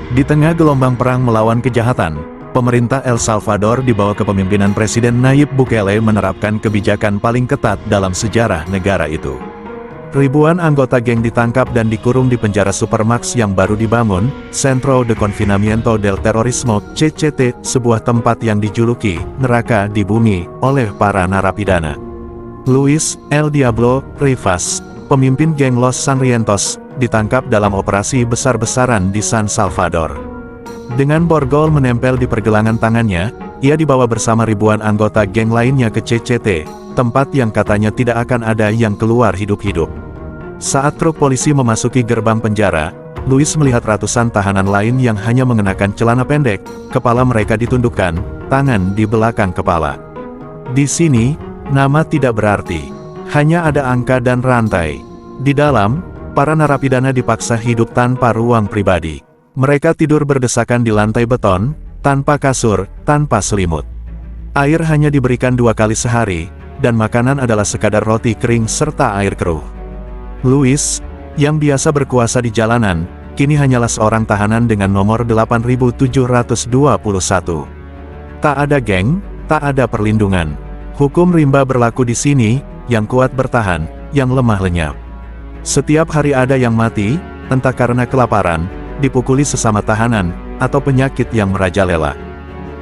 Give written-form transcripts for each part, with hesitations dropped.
Di tengah gelombang perang melawan kejahatan, pemerintah El Salvador di bawah kepemimpinan Presiden Nayib Bukele menerapkan kebijakan paling ketat dalam sejarah negara itu. Ribuan anggota geng ditangkap dan dikurung di penjara Supermax yang baru dibangun, Centro de Confinamiento del Terrorismo, CCT, sebuah tempat yang dijuluki neraka di bumi oleh para narapidana. Luis El Diablo Rivas, pemimpin geng Los Sangrientos, ditangkap dalam operasi besar-besaran di San Salvador. Dengan borgol menempel di pergelangan tangannya, ia dibawa bersama ribuan anggota geng lainnya ke CCT, tempat yang katanya tidak akan ada yang keluar hidup-hidup. Saat truk polisi memasuki gerbang penjara, Luis melihat ratusan tahanan lain yang hanya mengenakan celana pendek, kepala mereka ditundukkan, tangan di belakang kepala. Di sini, nama tidak berarti, hanya ada angka dan rantai. Di dalam, para narapidana dipaksa hidup tanpa ruang pribadi. Mereka tidur berdesakan di lantai beton, tanpa kasur, tanpa selimut. Air hanya diberikan 2 kali sehari, dan makanan adalah sekadar roti kering serta air keruh. Luis, yang biasa berkuasa di jalanan, kini hanyalah seorang tahanan dengan nomor 8721. Tak ada geng, tak ada perlindungan. Hukum rimba berlaku di sini, yang kuat bertahan, yang lemah lenyap. Setiap hari ada yang mati, entah karena kelaparan, dipukuli sesama tahanan, atau penyakit yang merajalela.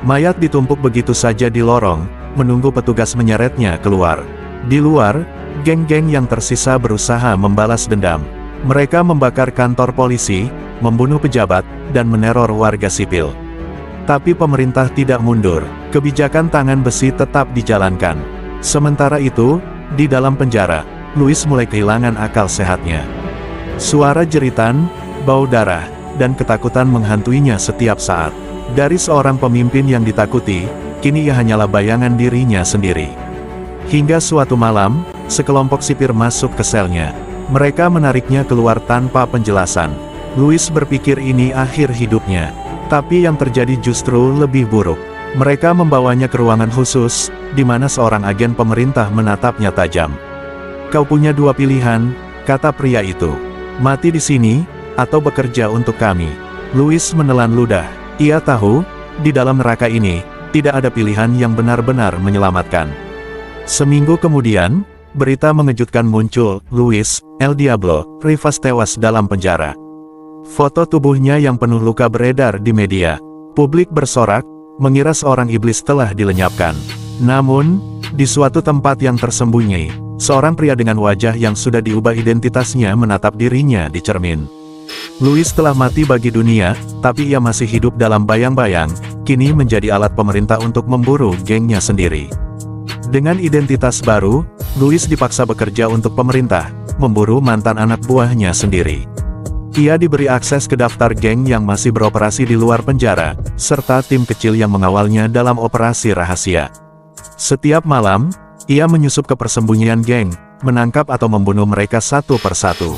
Mayat ditumpuk begitu saja di lorong, menunggu petugas menyeretnya keluar. Di luar, geng-geng yang tersisa berusaha membalas dendam. Mereka membakar kantor polisi, membunuh pejabat, dan meneror warga sipil. Tapi pemerintah tidak mundur, kebijakan tangan besi tetap dijalankan. Sementara itu, di dalam penjara, Luis mulai kehilangan akal sehatnya. Suara jeritan, bau darah, dan ketakutan menghantuinya setiap saat. Dari seorang pemimpin yang ditakuti, kini ia hanyalah bayangan dirinya sendiri. Hingga suatu malam, sekelompok sipir masuk ke selnya. Mereka menariknya keluar tanpa penjelasan. Luis berpikir ini akhir hidupnya. Tapi yang terjadi justru lebih buruk. Mereka membawanya ke ruangan khusus, di mana seorang agen pemerintah menatapnya tajam. "Kau punya 2 pilihan," kata pria itu. "Mati di sini, atau bekerja untuk kami." Luis menelan ludah. Ia tahu, di dalam neraka ini, tidak ada pilihan yang benar-benar menyelamatkan. Seminggu kemudian, berita mengejutkan muncul, Luis El Diablo Rivas tewas dalam penjara. Foto tubuhnya yang penuh luka beredar di media. Publik bersorak, mengira seorang iblis telah dilenyapkan. Namun, di suatu tempat yang tersembunyi, seorang pria dengan wajah yang sudah diubah identitasnya menatap dirinya di cermin. Luis telah mati bagi dunia, tapi ia masih hidup dalam bayang-bayang, kini menjadi alat pemerintah untuk memburu gengnya sendiri. Dengan identitas baru, Luis dipaksa bekerja untuk pemerintah, memburu mantan anak buahnya sendiri. Ia diberi akses ke daftar geng yang masih beroperasi di luar penjara, serta tim kecil yang mengawalnya dalam operasi rahasia. Setiap malam, ia menyusup ke persembunyian geng, menangkap atau membunuh mereka satu persatu.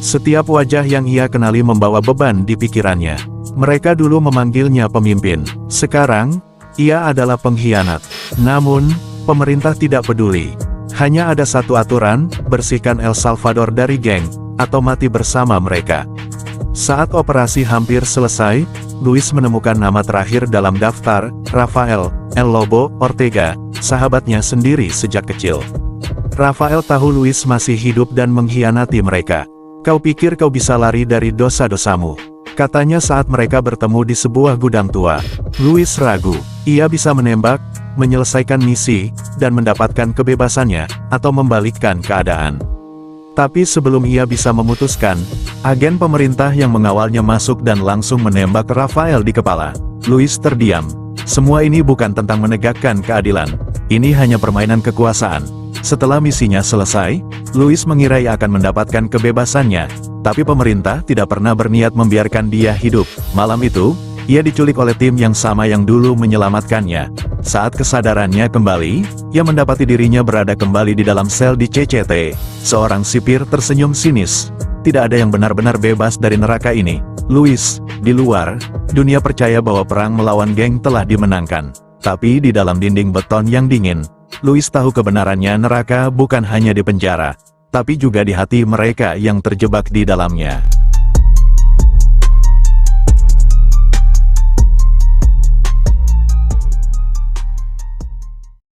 Setiap wajah yang ia kenali membawa beban di pikirannya. Mereka dulu memanggilnya pemimpin. Sekarang, ia adalah pengkhianat. Namun, pemerintah tidak peduli. Hanya ada satu aturan, bersihkan El Salvador dari geng, atau mati bersama mereka. Saat operasi hampir selesai, Luis menemukan nama terakhir dalam daftar, Rafael El Lobo Ortega, sahabatnya sendiri sejak kecil. Rafael tahu Luis masih hidup dan mengkhianati mereka. "Kau pikir kau bisa lari dari dosa-dosamu?" katanya saat mereka bertemu di sebuah gudang tua. Luis ragu. Ia bisa menembak, menyelesaikan misi, dan mendapatkan kebebasannya, atau membalikkan keadaan. Tapi sebelum ia bisa memutuskan, agen pemerintah yang mengawalnya masuk dan langsung menembak Rafael di kepala. Luis terdiam. Semua ini bukan tentang menegakkan keadilan. Ini hanya permainan kekuasaan. Setelah misinya selesai, Luis mengira ia akan mendapatkan kebebasannya, tapi pemerintah tidak pernah berniat membiarkan dia hidup. Malam itu, ia diculik oleh tim yang sama yang dulu menyelamatkannya. Saat kesadarannya kembali, ia mendapati dirinya berada kembali di dalam sel di CCT. Seorang sipir tersenyum sinis. Tidak ada yang benar-benar bebas dari neraka ini. Luis, di luar, dunia percaya bahwa perang melawan geng telah dimenangkan. Tapi di dalam dinding beton yang dingin, Luis tahu kebenarannya neraka bukan hanya di penjara, tapi juga di hati mereka yang terjebak di dalamnya.